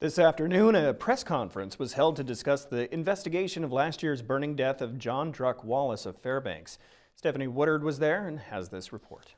This afternoon, a press conference was held to discuss the investigation of last year's burning death of John Druck Wallace of Fairbanks. Stephanie Woodard was there and has this report.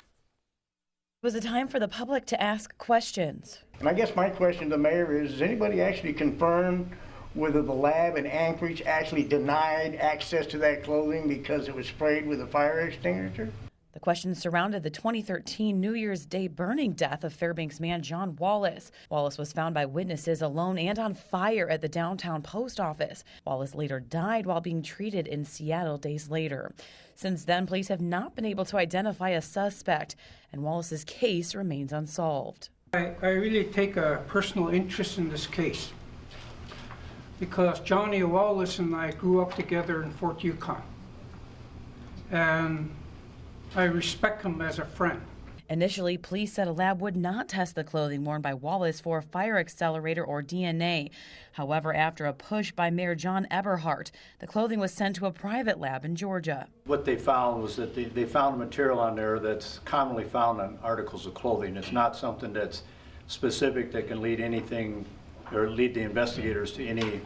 It was a time for the public to ask questions. And I guess my question to the mayor is, has anybody actually confirmed whether the lab in Anchorage actually denied access to that clothing because it was sprayed with a fire extinguisher? The questions surrounded the 2013 New Year's Day burning death of Fairbanks man John Wallace. Wallace was found by witnesses alone and on fire at the downtown post office. Wallace later died while being treated in Seattle days later. Since then, police have not been able to identify a suspect, and Wallace's case remains unsolved. I really take a personal interest in this case because Johnny Wallace and I grew up together in Fort Yukon, and I respect him as a friend. Initially, police said a lab would not test the clothing worn by Wallace for a fire accelerator or DNA. However, after a push by Mayor John Eberhardt, the clothing was sent to a private lab in Georgia. What they found was that they found a material on there that's commonly found on articles of clothing. It's not something that's specific that can lead anything or lead the investigators to any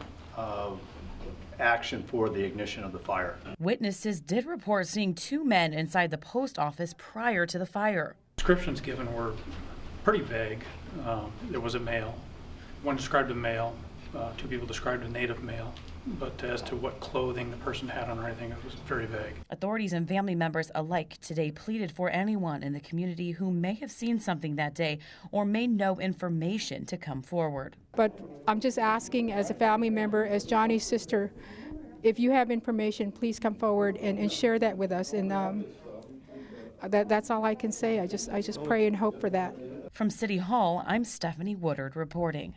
action for the ignition of the fire. Witnesses did report seeing two men inside the post office prior to the fire. Descriptions given were pretty vague. There was a male. One described a male. Two people described a native male. But as to what clothing the person had on or anything, it was very vague. Authorities and family members alike today pleaded for anyone in the community who may have seen something that day or may know information to come forward. But I'm just asking, as a family member, as Johnny's sister, if you have information, please come forward and share that with us. And that's all I can say. I just pray and hope for that. From City Hall, I'm Stephanie Woodard reporting.